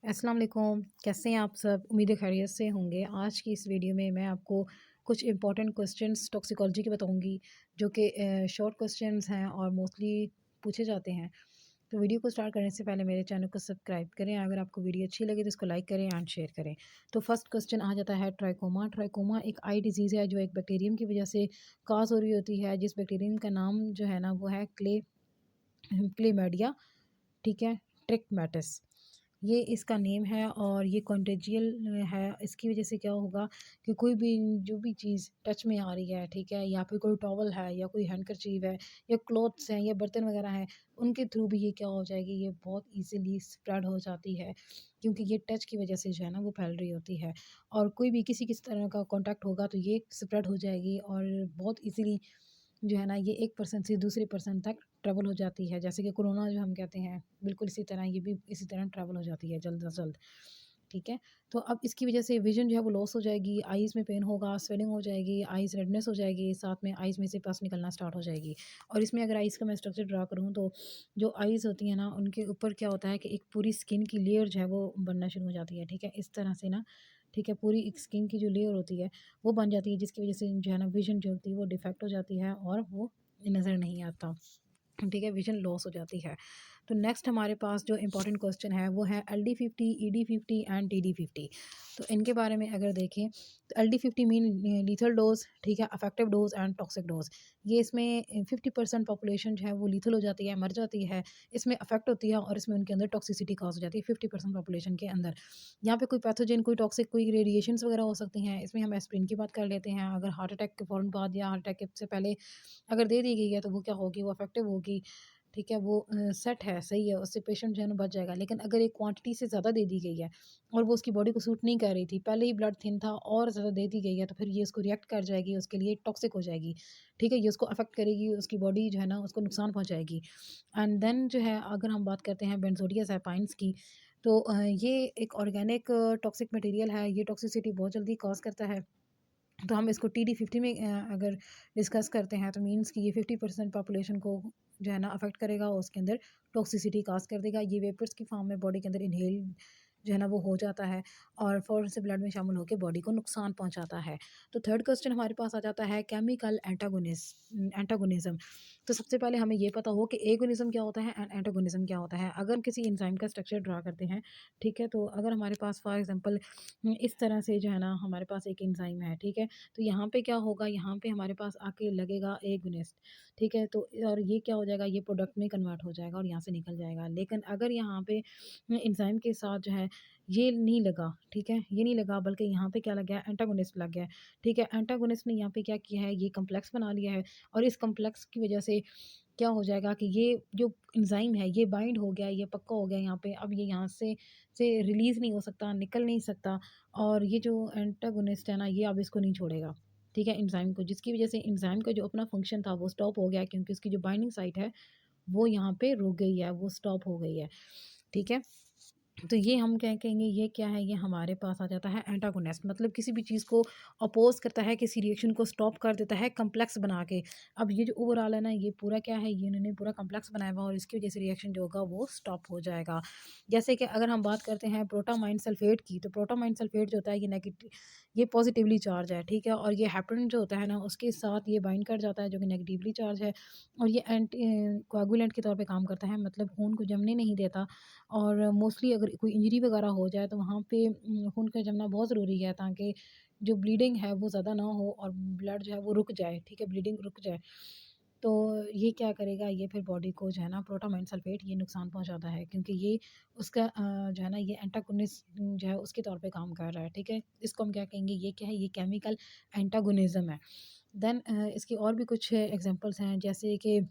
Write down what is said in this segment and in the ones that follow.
अस्सलाम वालेकुम, कैसे हैं आप सब? उम्मीद है खैरियत से होंगे। आज की इस वीडियो में मैं आपको कुछ इंपॉर्टेंट क्वेश्चंस टॉक्सिकोलॉजी के बताऊंगी जो कि शॉर्ट क्वेश्चंस हैं और मोस्टली पूछे जाते हैं। तो वीडियो को स्टार्ट करने से पहले मेरे चैनल को सब्सक्राइब करें। अगर आपको वीडियो अच्छी लगे तो इसको लाइक करें एंड शेयर करें। तो फर्स्ट क्वेश्चन आ जाता है ट्राइकोमा। ट्राइकोमा एक आई डिजीज़ है जो एक बैक्टीरियम की वजह से काज हो रही होती है, जिस बैक्टीरियम का नाम जो है ना वो है क्लेमेडिया, ठीक है, ट्रिकमेटिस। ये इसका नेम है और ये कॉन्टेजियल है। इसकी वजह से क्या होगा कि कोई भी जो भी चीज़ टच में आ रही है, ठीक है, या फिर कोई टॉवल है या कोई हैंडकरचीफ है या क्लॉथ्स हैं या बर्तन वगैरह हैं, उनके थ्रू भी ये क्या हो जाएगी, ये बहुत इजीली स्प्रेड हो जाती है, क्योंकि ये टच की वजह से जो है ना वो फैल रही होती है। और कोई भी किसी किस तरह का कांटेक्ट होगा तो ये स्प्रेड हो जाएगी और बहुत इजीली जो है ना ये एक पर्सन से दूसरे पर्सन तक ट्रैवल हो जाती है। जैसे कि कोरोना जो हम कहते हैं, बिल्कुल इसी तरह ये भी इसी तरह ट्रैवल हो जाती है जल्द से जल्द, ठीक है। तो अब इसकी वजह से विजन जो है वो लॉस हो जाएगी, आईज़ में पेन होगा, स्वेलिंग हो जाएगी, आईज़ रेडनेस हो जाएगी, साथ में आईज़ में से पस निकलना स्टार्ट हो जाएगी। और इसमें अगर आईज़ का मैं स्ट्रक्चर ड्रा करूँ तो जो आईज़ होती है ना उनके ऊपर क्या होता है कि एक पूरी स्किन की लेयर जो है वो बनना शुरू हो जाती है, ठीक है, इस तरह से ना, ठीक है, पूरी एक स्किन की जो लेयर होती है वो बन जाती है, जिसकी वजह से जो है ना विजन जो होती है वो डिफेक्ट हो जाती है और वो नज़र नहीं आता, ठीक है, विजन लॉस हो जाती है। तो नेक्स्ट हमारे पास जो इंपॉर्टेंट क्वेश्चन है वो है LD50, ED50 एंड TD50। तो इनके बारे में अगर देखें तो LD50 मीन लीथल डोज, ठीक है, affective dose and toxic dose. ये इसमें 50% पॉपुलेशन जो है वो लीथल हो जाती है, मर जाती है, इसमें अफेक्ट होती है और इसमें उनके अंदर टॉक्सिसिटी कॉज हो जाती है 50% पॉपुलेशन के अंदर। यहाँ पे कोई पैथोजन, कोई टॉक्सिक, कोई रेडिएशंस वगैरह हो सकती हैं। इसमें हम एस्प्रिन की बात कर लेते हैं। अगर हार्ट अटैक के फ़ौरन बाद या हार्ट अटैक से पहले अगर दे दी गई है तो वो क्या होगी, वो इफेक्टिव होगी, ठीक है, वो सेट है, सही है, उससे पेशेंट जो है ना बच जाएगा। लेकिन अगर एक क्वांटिटी से ज़्यादा दे दी गई है और वो उसकी बॉडी को सूट नहीं कर रही थी, पहले ही ब्लड थिन था और ज़्यादा दे दी गई है, तो फिर ये उसको रिएक्ट कर जाएगी, उसके लिए टॉक्सिक हो जाएगी, ठीक है, ये उसको अफेक्ट करेगी, उसकी बॉडी जो है ना उसको नुकसान पहुँचाएगी। एंड देन जो है अगर हम बात करते हैं बेंजोडियाज़ेपाइन्स की, तो ये एक ऑर्गेनिक टॉक्सिक मटेरियल है, ये टॉक्सिसिटी बहुत जल्दी कॉज करता है। तो हम इसको TD50 में अगर डिस्कस करते हैं तो मीन्स कि ये 50% पॉपुलेशन को जो है ना अफेक्ट करेगा और उसके अंदर टॉक्सिसिटी काज कर देगा। ये वेपर्स की फॉर्म में बॉडी के अंदर इनहेल जो है ना वो हो जाता है और फ़ौरन से ब्लड में शामिल होकर बॉडी को नुकसान पहुंचाता है। तो थर्ड क्वेश्चन हमारे पास आ जाता है केमिकल एंटागोनिज्म। तो सबसे पहले हमें ये पता हो कि एगोनिज्म क्या होता है एंड एंटागोनिज्म क्या होता है। अगर हम किसी एंजाइम का स्ट्रक्चर ड्रा करते हैं, ठीक है, तो अगर हमारे पास फॉर एग्जांपल इस तरह से जो है ना हमारे पास एक एंजाइम है, ठीक है, तो यहाँ पे क्या होगा, यहाँ पे हमारे पास आके लगेगा एगोनिस्ट, ठीक है, तो और ये क्या हो जाएगा, ये प्रोडक्ट में कन्वर्ट हो जाएगा और यहाँ से निकल जाएगा। लेकिन अगर यहाँ पे एंजाइम के साथ जो है ये नहीं लगा, ठीक है, ये नहीं लगा, बल्कि यहाँ पे क्या लग गया, एंटागोनिस्ट लग गया है, ठीक है, एंटागोनिस्ट ने यहाँ पे क्या किया है, ये कम्प्लेक्स बना लिया है और इस कम्प्लेक्स की वजह से क्या हो जाएगा कि ये जो एंजाइम है ये बाइंड हो गया, ये पक्का हो गया यहाँ पे, अब ये यहाँ से रिलीज़ नहीं हो सकता, निकल नहीं सकता और ये जो एंटागोनिस्ट है ना ये अब इसको नहीं छोड़ेगा, ठीक है, एंजाइम को, जिसकी वजह से एंजाइम का जो अपना फंक्शन था वो स्टॉप हो गया, क्योंकि उसकी जो बाइंडिंग साइट है वो यहाँ पे रुक गई है, वो स्टॉप हो गई है, ठीक है। तो ये हम क्या कहेंगे, ये क्या है, ये हमारे पास आ जाता है एंटागोनिस्ट, मतलब किसी भी चीज़ को अपोज करता है, किसी रिएक्शन को स्टॉप कर देता है कम्प्लेक्स बना के। अब ये जो ओवरऑल है ना ये पूरा क्या है, ये इन्होंने पूरा कम्प्लेक्स बनाया हुआ और इसकी वजह से रिएक्शन जो होगा वो स्टॉप हो जाएगा। जैसे कि अगर हम बात करते हैं प्रोटामाइन सल्फेट की, तो प्रोटामाइन सल्फेट जो होता है ये नेगेटिव, ये पॉजिटिवली चार्ज है, ठीक है, और ये हेपरिन जो होता है ना उसके साथ ये बाइंड कर जाता है जो कि नेगेटिवली चार्ज है और ये एंटी कोagुलेंट के तौर पे काम करता है, मतलब खून को जमने नहीं देता। और मोस्टली अगर कोई इंजरी वगैरह हो जाए तो वहाँ पे खून का जमना बहुत ज़रूरी है, ताकि जो ब्लीडिंग है वो ज़्यादा ना हो और ब्लड जो है वो रुक जाए, ठीक है, ब्लीडिंग रुक जाए। तो ये क्या करेगा, ये फिर बॉडी को जो है ना प्रोटामाइन सल्फेट ये नुकसान पहुँचाता है, क्योंकि ये उसका जो है ना ये एंटागोनिस्ट जो है उसके तौर पे काम कर रहा है, ठीक है। इसको हम क्या कहेंगे, ये क्या है, ये केमिकल एंटागोनिज़्म है। देन इसकी और भी कुछ एग्ज़ाम्पल्स हैं, जैसे कि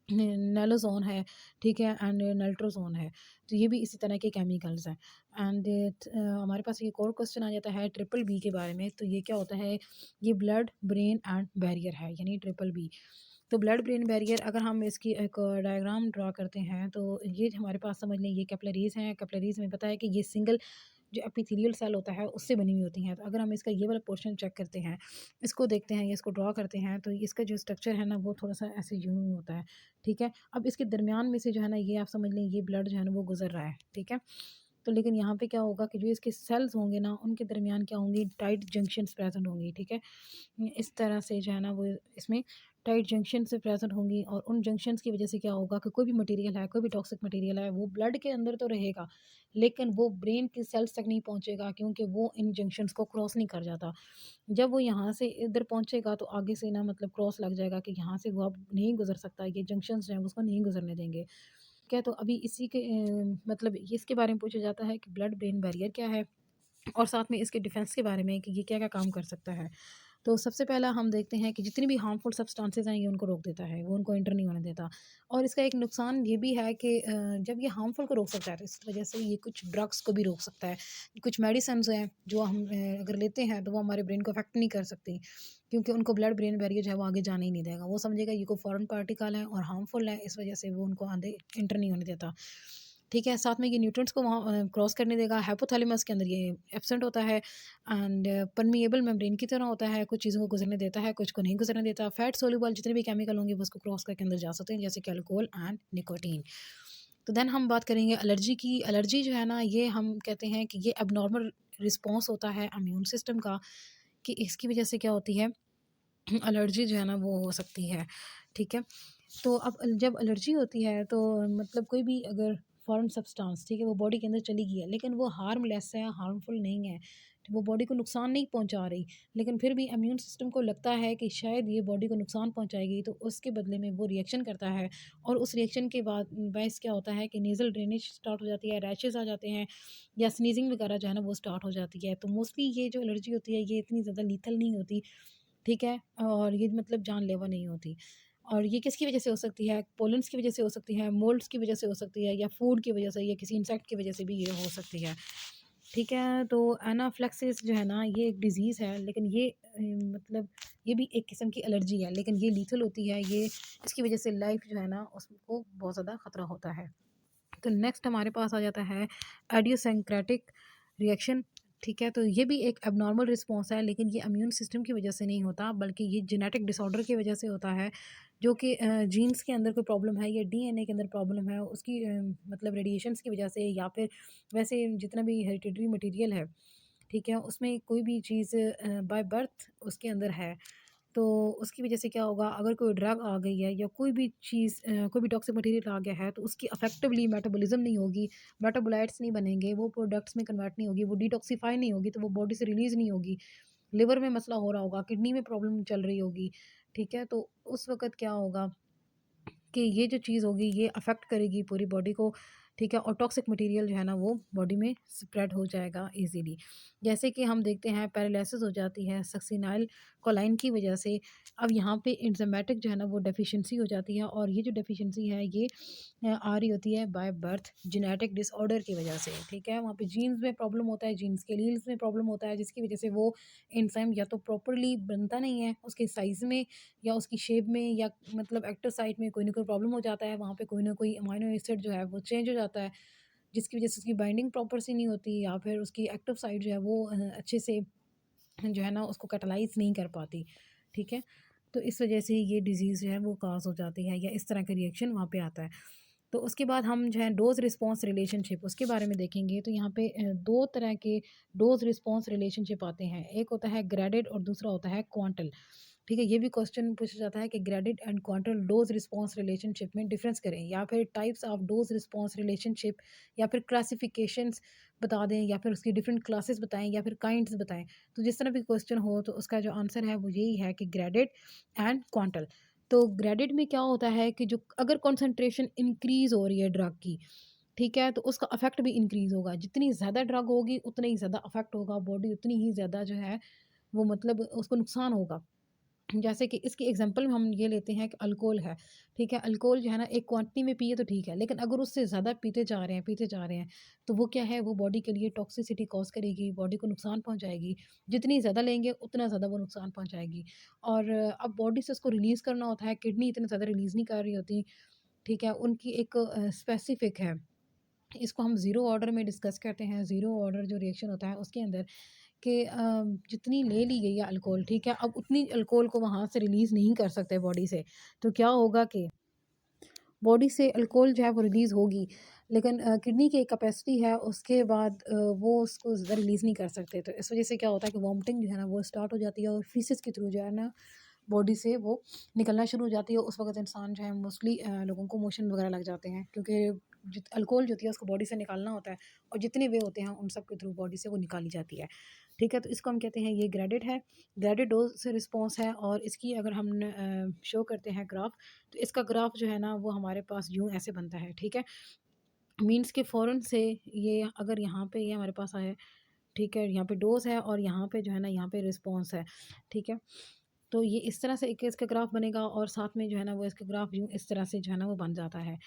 नेलोज़ोन है, ठीक है, एंड नाइट्रोज़ोन है, तो ये भी इसी तरह के केमिकल्स हैं। एंड हमारे पास एक और क्वेश्चन आ जाता है ट्रिपल बी के बारे में। तो ये क्या होता है, ये ब्लड ब्रेन एंड बैरियर है, यानी ट्रिपल बी। तो ब्लड ब्रेन बैरियर अगर हम इसकी एक डायग्राम ड्रा करते हैं तो ये हमारे पास समझ लें, ये कैपिलरीज़ हैं। कैपिलरीज़ में पता है कि ये सिंगल जो एपिथेलियल सेल होता है उससे बनी हुई होती हैं। तो अगर हम इसका ये वाला पोर्शन चेक करते हैं, इसको देखते हैं या इसको ड्रा करते हैं, तो इसका जो स्ट्रक्चर है ना वो थोड़ा-सा ऐसे यूँ होता है, ठीक है। अब इसके दरमियान में से जो है ना ये आप समझ लें ये ब्लड जो है ना वो गुज़र रहा है, ठीक है। तो लेकिन यहाँ पे क्या होगा कि जो इसके सेल्स होंगे ना, उनके दरमियान क्या होंगी, टाइट जंक्शंस प्रेजेंट होंगी, ठीक है। इस तरह से जो है ना वो इसमें टाइट जंक्शन से प्रेजेंट होंगी, और उन जंक्शंस की वजह से क्या होगा कि कोई भी मटेरियल है, कोई भी टॉक्सिक मटेरियल है, वो ब्लड के अंदर तो रहेगा, लेकिन वो ब्रेन की सेल्स तक नहीं पहुंचेगा, क्योंकि वो इन जंक्शंस को क्रॉस नहीं कर जाता। जब वो यहाँ से इधर पहुंचेगा तो आगे से ना मतलब क्रॉस लग जाएगा कि यहाँ से वो अब नहीं गुजर सकता, ये जंक्शंस जो हैं उसको नहीं गुजरने देंगे। क्या तो अभी इसी के मतलब ये इसके बारे में पूछा जाता है कि ब्लड ब्रेन बैरियर क्या है, और साथ में इसके डिफेंस के बारे में कि ये क्या क्या काम कर सकता है। तो सबसे पहला हम देखते हैं कि जितनी भी हार्मफुल सब्सटेंसेस हैं ये उनको रोक देता है, वो उनको एंटर नहीं होने देता। और इसका एक नुकसान ये भी है कि जब ये हार्मफुल को रोक सकता है तो इस वजह से ये कुछ ड्रग्स को भी रोक सकता है। कुछ मेडिसिन्स हैं जो हम अगर लेते हैं तो वो हमारे ब्रेन को अफेक्ट नहीं कर सकती, क्योंकि उनको ब्लड ब्रेन बैरियर जो है वो आगे जाने ही नहीं देगा। वो समझेगा ये कोई फॉरेन पार्टिकल है और हार्मफुल है, इस वजह से वो उनको आगे एंटर नहीं होने देता। ठीक है, साथ में ये न्यूट्रिएंट्स को वहाँ क्रॉस करने देगा। हाइपोथैलेमस के अंदर ये एब्सेंट होता है, एंड परमिएबल मेम्ब्रेन की तरह होता है, कुछ चीज़ों को गुजरने देता है, कुछ को नहीं गुजरने देता। फैट सोल्यूबल जितने भी केमिकल होंगे वो उसको क्रॉस करके अंदर जा सकते हैं, जैसे कि अल्कोहल एंड निकोटीन। तो देन हम बात करेंगे एलर्जी की। एलर्जी जो है ना, ये हम कहते हैं कि ये एबनॉर्मल रिस्पॉन्स होता है इम्यून सिस्टम का, कि इसकी वजह से क्या होती है, एलर्जी जो है ना वो हो सकती है, ठीक है। तो अब जब एलर्जी होती है तो मतलब कोई भी अगर फॉरेन सब्सटेंस, ठीक है, वो बॉडी के अंदर चली गई है, लेकिन वो हार्मलेस है, हार्मफुल नहीं है, तो वो बॉडी को नुकसान नहीं पहुंचा रही, लेकिन फिर भी इम्यून सिस्टम को लगता है कि शायद ये बॉडी को नुकसान पहुंचाएगी, तो उसके बदले में वो रिएक्शन करता है। और उस रिएक्शन के बाद बस क्या होता है कि नेज़ल ड्रेनेज स्टार्ट हो जाती है, रैशेज़ आ जाते हैं, या स्नीजिंग वगैरह जो है ना वो स्टार्ट हो जाती है। तो मोस्टली ये जो एलर्जी होती है ये इतनी ज़्यादा लीथल नहीं होती, ठीक है? और ये मतलब जानलेवा नहीं होती। और ये किसकी वजह से हो सकती है? पोलेंस की वजह से हो सकती है, मोल्ड्स की वजह से हो सकती है, या फूड की वजह से, या किसी इंसेक्ट की वजह से भी ये हो सकती है। ठीक है? तो एनाफ्लेक्सिस जो है ना ये एक डिज़ीज़ है, लेकिन ये मतलब ये भी एक किस्म की एलर्जी है, लेकिन ये लीथल होती है। ये इसकी वजह से लाइफ़ जो है ना उसको बहुत ज़्यादा ख़तरा होता है। तो नेक्स्ट हमारे पास आ जाता है आइडियोसिंक्रेटिक रिएक्शन। ठीक है, तो ये भी एक एबनॉर्मल रिस्पॉन्स है, लेकिन ये इम्यून सिस्टम की वजह से नहीं होता, बल्कि ये जेनेटिक डिसऑर्डर की वजह से होता है, जो कि जीन्स के अंदर कोई प्रॉब्लम है या डीएनए के अंदर प्रॉब्लम है, उसकी मतलब रेडिएशंस की वजह से, या फिर वैसे जितना भी हेरिडिटरी मटेरियल है, ठीक है, उसमें कोई भी चीज़ बाय बर्थ उसके अंदर है, तो उसकी वजह से क्या होगा, अगर कोई ड्रग आ गई है या कोई भी चीज़ कोई भी टॉक्सिक मटेरियल आ गया है, तो उसकी इफेक्टिवली मेटाबॉलिज्म नहीं होगी, मेटाबोलाइट्स नहीं बनेंगे, वो प्रोडक्ट्स में कन्वर्ट नहीं होगी, वो डिटॉक्सिफाई नहीं होगी, तो वो बॉडी से रिलीज़ नहीं होगी। लिवर में मसला हो रहा होगा, किडनी में प्रॉब्लम चल रही होगी, ठीक है? तो उस वक़्त क्या होगा कि ये जो चीज़ होगी ये अफ़ेक्ट करेगी पूरी बॉडी को, ठीक है? और टॉक्सिक मटेरियल जो है ना वो बॉडी में स्प्रेड हो जाएगा ईज़िली। जैसे कि हम देखते हैं पैरालिसिस हो जाती है सक्सिनाइल कोलाइन की वजह से। अब यहाँ पे एंजाइमेटिक जो है ना वो डेफ़िशिएंसी हो जाती है, और ये जो डेफ़िशिएंसी है ये आ रही होती है बाय बर्थ जेनेटिक डिसऑर्डर की वजह से, ठीक है? वहाँ पे जीन्स में प्रॉब्लम होता है, जीन्स के एलील्स में प्रॉब्लम होता है, जिसकी वजह से वो एंजाइम या तो प्रॉपर्ली बनता नहीं है, उसके साइज़ में या उसकी शेप में, या मतलब एक्टिव साइट में कोई ना कोई प्रॉब्लम हो जाता है, वहाँ पे कोई ना कोई अमाइनो एसिड जो है वो चेंज हो जाता है, जिसकी वजह से उसकी बाइंडिंग प्रॉपर से नहीं होती, या फिर उसकी एक्टिव साइट जो है वो अच्छे से जो है ना उसको कैटालाइज़ नहीं कर पाती, ठीक है? तो इस वजह से ये डिज़ीज़ जो है वो काज़ हो जाती है, या इस तरह का रिएक्शन वहाँ पे आता है। तो उसके बाद हम जो है डोज़ रिस्पॉन्स रिलेशनशिप उसके बारे में देखेंगे। तो यहाँ पे 2 तरह के डोज़ रिस्पॉन्स रिलेशनशिप आते हैं। एक होता है ग्रेडेड और दूसरा होता है क्वांटल। ठीक है? ये भी क्वेश्चन पूछा जाता है कि graded and quantal dose response relationship में डिफ़रेंस करें, या फिर types of dose response relationship, या फिर क्लासिफिकेशंस बता दें, या फिर उसकी डिफरेंट क्लासेस बताएँ, या फिर काइंड्स बताएँ। तो जिस तरह भी क्वेश्चन हो तो उसका जो आंसर है वो यही है कि ग्रेडेड एंड क्वांटल। तो ग्रेडेड में क्या होता है कि जो अगर कंसंट्रेशन इंक्रीज़ हो रही है ड्रग की, ठीक है? तो उसका इफ़ेक्ट भी इंक्रीज़ होगा। जितनी ज़्यादा ड्रग होगी उतना ही ज़्यादा इफ़ेक्ट होगा, बॉडी उतनी ही ज़्यादा जो है वो मतलब उसको नुकसान होगा। जैसे कि इसकी एग्जांपल में हम ये लेते हैं कि अल्कोहल है, ठीक है? अल्कोहल जो है ना एक क्वांटिटी में पिए तो ठीक है, लेकिन अगर उससे ज़्यादा पीते जा रहे हैं, तो वो क्या है, वो बॉडी के लिए टॉक्सिसिटी कॉज़ करेगी, बॉडी को नुकसान पहुँचाएगी। जितनी ज़्यादा लेंगे उतना ज़्यादा वो नुकसान पहुँचाएगी, और अब बॉडी से उसको रिलीज़ करना होता है, किडनी इतना ज़्यादा रिलीज़ नहीं कर रही होती, ठीक है? उनकी एक स्पेसिफ़िक है, इसको हम ज़ीरो ऑर्डर में डिस्कस करते हैं। ज़ीरो ऑर्डर जो रिएक्शन होता है उसके अंदर कि जितनी ले ली गई है अल्कोहल, ठीक है? अब उतनी अल्कोहल को वहाँ से रिलीज़ नहीं कर सकते बॉडी से, तो क्या होगा कि बॉडी से अल्कोहल जो है वो रिलीज़ होगी, लेकिन किडनी की एक कैपेसिटी है, उसके बाद वो उसको ज़्यादा रिलीज़ नहीं कर सकते। तो इस वज़ह से क्या होता है कि वॉमिटिंग जो है ना वो स्टार्ट हो जाती है और फीसेस के थ्रू जो है ना बॉडी से वो निकलना शुरू हो जाती है। उस वक़्त इंसान जो है मोस्टली लोगों को मोशन वगैरह लग जाते हैं, क्योंकि जित अल्कोहल जो होती है उसको बॉडी से निकालना होता है और जितने वे होते हैं उन सब के थ्रू बॉडी से वो निकाली जाती है। ठीक है? तो इसको हम कहते हैं ये ग्रेडेड है, ग्रेडेड डोज़ से रिस्पॉन्स है। और इसकी अगर हम शो करते हैं ग्राफ, तो इसका ग्राफ जो है ना वो हमारे पास यूँ ऐसे बनता है। ठीक है? मीन्स के फ़ौरन से ये अगर यहाँ पे ये हमारे पास आया, ठीक है? यहाँ पे डोज़ है और यहाँ पे जो है ना यहाँ पे रिस्पॉन्स है। ठीक है? तो ये इस तरह से एक इसका ग्राफ बनेगा और साथ में जो है ना वो इसका ग्राफ यूँ इस तरह से जो है ना वो बन जाता है।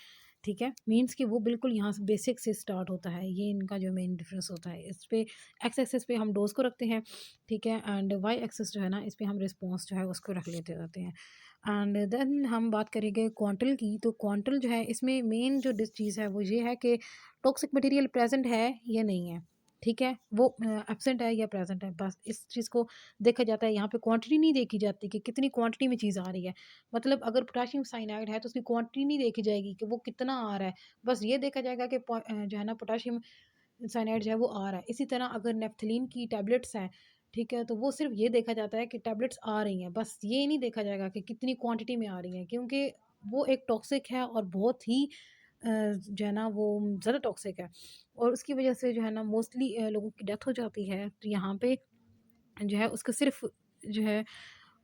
ठीक है? मीन्स कि वो बिल्कुल यहाँ से बेसिक से स्टार्ट होता है। ये इनका जो मेन डिफ़रेंस होता है। इस पे एक्स एक्सिस पे हम डोज़ को रखते हैं, ठीक है? एंड वाई एक्सिस जो है ना इस पे हम रिस्पॉन्स जो है उसको रख लेते रहते हैं। एंड देन हम बात करेंगे क्वांटल की। तो क्वांटल जो है इसमें मेन जो डिस चीज़ है वो ये है कि टॉक्सिक मटेरियल प्रेज़ेंट है या नहीं है। ठीक है? वो एब्सेंट है या प्रेज़ेंट है, बस इस चीज़ को देखा जाता है। यहाँ पे क्वांटिटी नहीं देखी जाती कि कितनी क्वांटिटी में चीज़ आ रही है। मतलब अगर पोटेशियम साइनाइड है तो उसकी क्वांटिटी नहीं देखी जाएगी कि वो कितना आ रहा है। बस ये देखा जाएगा कि जो है ना पोटेशियम साइनाइड जो है वो आ रहा है। इसी तरह अगर नेफ्थलीन की टैबलेट्स हैं, ठीक है? तो वो सिर्फ़ ये देखा जाता है कि टैबलेट्स आ रही हैं। बस ये नहीं देखा जाएगा कि कितनी क्वांटिटी में आ रही हैं, क्योंकि वो एक टॉक्सिक है और बहुत ही जो है ना वो ज़्यादा टॉक्सिक है। और उसकी वज़ह से जो है ना मोस्टली लोगों की डेथ हो जाती है। तो यहाँ पे जो है उसका सिर्फ़ जो है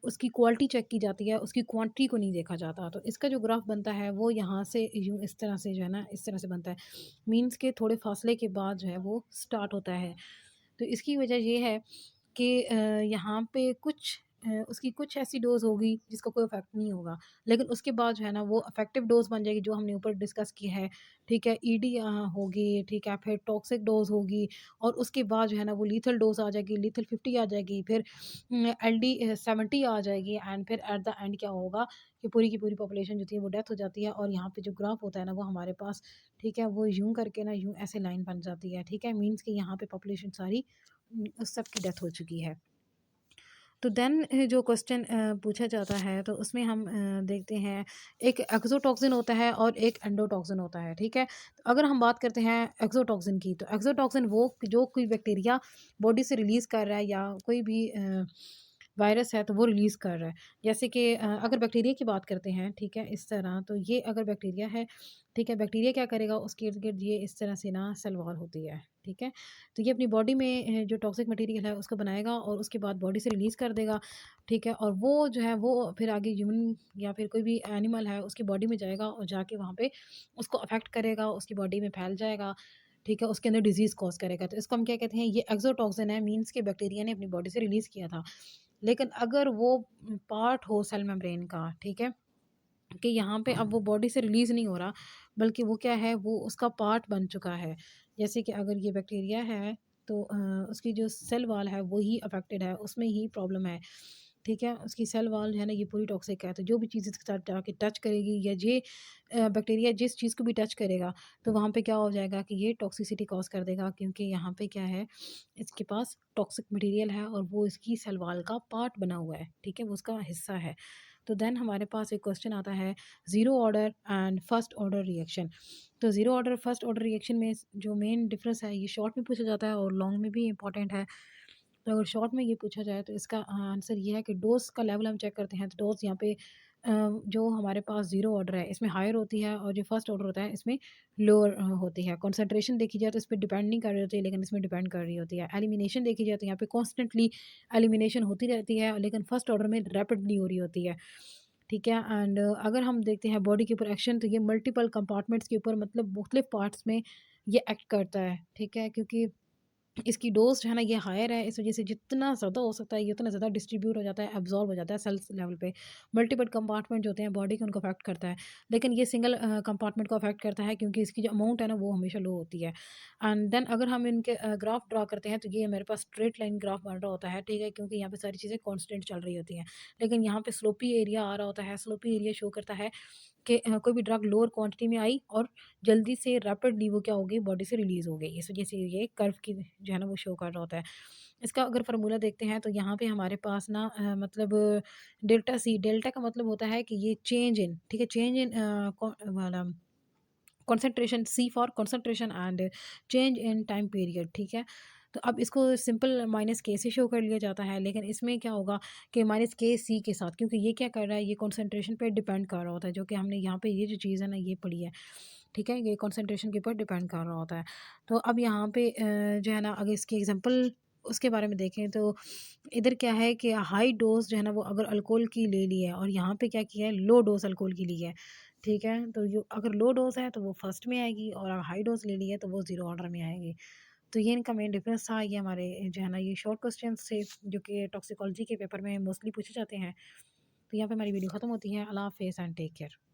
उसकी क्वालिटी चेक की जाती है, उसकी क्वांटिटी को नहीं देखा जाता। तो इसका जो ग्राफ बनता है वो यहाँ से यूँ इस तरह से जो है ना इस तरह से बनता है। मीन्स के थोड़े फ़ासले के बाद जो है वो स्टार्ट होता है। तो इसकी वजह ये है कि यहाँ पे कुछ उसकी कुछ ऐसी डोज़ होगी जिसका कोई इफ़ेक्ट नहीं होगा। लेकिन उसके बाद जो है ना वो इफ़ेक्टिव डोज़ बन जाएगी, जो हमने ऊपर डिस्कस की है, ठीक है? ईडी होगी, ठीक है? फिर टॉक्सिक डोज़ होगी और उसके बाद जो है ना वो लीथल डोज़ आ जाएगी, लीथल 50 आ जाएगी, फिर एलडी 70 आ जाएगी एंड फिर एट द एंड क्या होगा कि पूरी की पूरी पॉपुलेशन जो थी वो डेथ हो जाती है। और यहाँ पे जो ग्राफ होता है ना वो हमारे पास, ठीक है? वो यूँ करके ना यूँ ऐसे लाइन बन जाती है, ठीक है? मीन्स कि यहाँ पे पॉपुलेशन सारी उस सब की डेथ हो चुकी है। तो देन जो क्वेश्चन पूछा जाता है तो उसमें हम देखते हैं, एक एक्सोटॉक्सिन होता है और एक एंडोटॉक्सिन होता है, ठीक है? तो अगर हम बात करते हैं एक्सोटॉक्सिन की, तो एक्सोटॉक्सिन वो जो कोई बैक्टीरिया बॉडी से रिलीज़ कर रहा है या कोई भी वायरस है तो वो रिलीज़ कर रहा है। जैसे कि अगर बैक्टीरिया की बात करते हैं, ठीक है? इस तरह तो ये अगर बैक्टीरिया है, ठीक है? बैक्टीरिया क्या करेगा, उसके इर्द-गिर्द ये इस तरह से ना सेल वॉल होती है, ठीक है? तो ये अपनी बॉडी में जो टॉक्सिक मटेरियल है उसको बनाएगा और उसके बाद बॉडी से रिलीज़ कर देगा, ठीक है? और वो जो है वो फिर आगे ह्यूमन या फिर कोई भी एनिमल है उसकी बॉडी में जाएगा और जाके वहाँ पे उसको अफ़ेक्ट करेगा, उसकी बॉडी में फैल जाएगा, ठीक है? उसके अंदर डिज़ीज़ कॉज़ करेगा। तो इसको हम क्या कहते हैं, ये एक्सोटॉक्सिन है, मीन्स कि बैक्टीरिया ने अपनी बॉडी से रिलीज़ किया था। लेकिन अगर वो पार्ट हो सेल मेम्ब्रेन का, ठीक है? कि यहाँ पे अब वो बॉडी से रिलीज़ नहीं हो रहा, बल्कि वो क्या है, वो उसका पार्ट बन चुका है। जैसे कि अगर ये बैक्टीरिया है तो उसकी जो सेल वॉल है वो ही अफ़ेक्टेड है, उसमें ही प्रॉब्लम है, ठीक है? उसकी सेल वॉल जो है ना ये पूरी टॉक्सिक है, तो जो भी चीज़ इसके साथ जाके टच करेगी या ये बैक्टीरिया जिस चीज़ को भी टच करेगा, तो वहाँ पे क्या हो जाएगा कि ये टॉक्सिसिटी कॉज़ कर देगा, क्योंकि यहाँ पे क्या है, इसके पास टॉक्सिक मटेरियल है और वो इसकी सेल वॉल का पार्ट बना हुआ है, ठीक है? वो उसका हिस्सा है। तो देन हमारे पास एक क्वेश्चन आता है, zero order and first order reaction. तो zero order first order reaction में जो मेन डिफरेंस है ये शॉर्ट में पूछा जाता है और लॉन्ग में भी इंपॉर्टेंट है। तो अगर शॉर्ट में ये पूछा जाए तो इसका आंसर ये है कि डोज़ का लेवल हम चेक करते हैं, तो डोज़ यहाँ पे जो हमारे पास ज़ीरो ऑर्डर है इसमें हायर होती है और जो फर्स्ट ऑर्डर होता है इसमें लोअर होती है। कंसंट्रेशन देखी जाए तो इस पे डिपेंड नहीं कर रही होती है, लेकिन इसमें डिपेंड कर रही होती है। एलिमिनेशन देखी जाए तो यहाँ पे कॉन्स्टेंटली एलिमिनेशन होती रहती है, लेकिन फर्स्ट ऑर्डर में रैपिडली हो रही होती है। ठीक है? एंड अगर हम देखते हैं बॉडी के ऊपर एक्शन, तो ये मल्टीपल कंपार्टमेंट्स के ऊपर, मतलब मुख्तलिफ पार्ट्स में ये एक्ट करता है, ठीक है? क्योंकि इसकी डोज़ जो है ना ये हायर है, इस वज़ह से जितना ज़्यादा हो सकता है ये उतना ज़्यादा डिस्ट्रीब्यूट हो जाता है, एब्ज़ॉर्ब हो जाता है सेल्स लेवल पे। मल्टीपल कंपार्टमेंट जो होते हैं बॉडी के, उनको अफ़ेक्ट करता है। लेकिन ये सिंगल कंपार्टमेंट को अफ़ेक्ट करता है, क्योंकि इसकी जो अमाउंट है ना वो हमेशा लो होती है। एंड देन अगर हम इनके ग्राफ ड्रा करते हैं तो ये मेरे पास स्ट्रेट लाइन ग्राफ बन रहा होता है, ठीक है? क्योंकि यहाँ पे सारी चीज़ें कांस्टेंट चल रही होती हैं। लेकिन यहाँ पे स्लोपी एरिया आ रहा होता है, स्लोपी एरिया शो करता है कि कोई भी ड्रग लोअर क्वांटिटी में आई और जल्दी से रैपिडली वो क्या हो गई, बॉडी से रिलीज़ हो गई। इस वजह से ये कर्व की जो है ना वो शो कर रहा होता है। इसका अगर फ़ॉर्मूला देखते हैं तो यहाँ पे हमारे पास ना मतलब डेल्टा सी, डेल्टा का मतलब होता है कि ये चेंज इन, ठीक है? चेंज इन वाला concentration, C for concentration and change in time period, ठीक है? तो अब इसको सिंपल माइनस के से शो कर लिया जाता है, लेकिन इसमें क्या होगा कि माइनस के सी के साथ, क्योंकि ये क्या कर रहा है, ये कंसंट्रेशन पे डिपेंड कर रहा होता है, जो कि हमने यहाँ पे ये जो चीज़ है ना ये पढ़ी है, ठीक है? ये कंसंट्रेशन के ऊपर डिपेंड कर रहा होता है। तो अब यहाँ पे जो है ना अगर इसकी एग्जांपल उसके बारे में देखें तो इधर क्या है कि हाई डोज़ जो है ना वो अगर अल्कोहल की ले ली है और यहाँ पे क्या किया है, लो डोज़ अल्कोहल की ली है, ठीक है? तो यो अगर लो डोज़ है तो वो फर्स्ट में आएगी और अगर हाई डोज़ ले ली है तो वो ज़ीरो ऑर्डर में आएगी। तो ये इनका मेन डिफरेंस था। ये हमारे जो है ना ये शॉर्ट क्वेश्चंस थे जो कि टॉक्सिकोलॉजी के पेपर में मोस्टली पूछे जाते हैं। तो यहाँ पे हमारी वीडियो ख़त्म होती है। अल्लाह हाफ़िज़ एंड टेक केयर।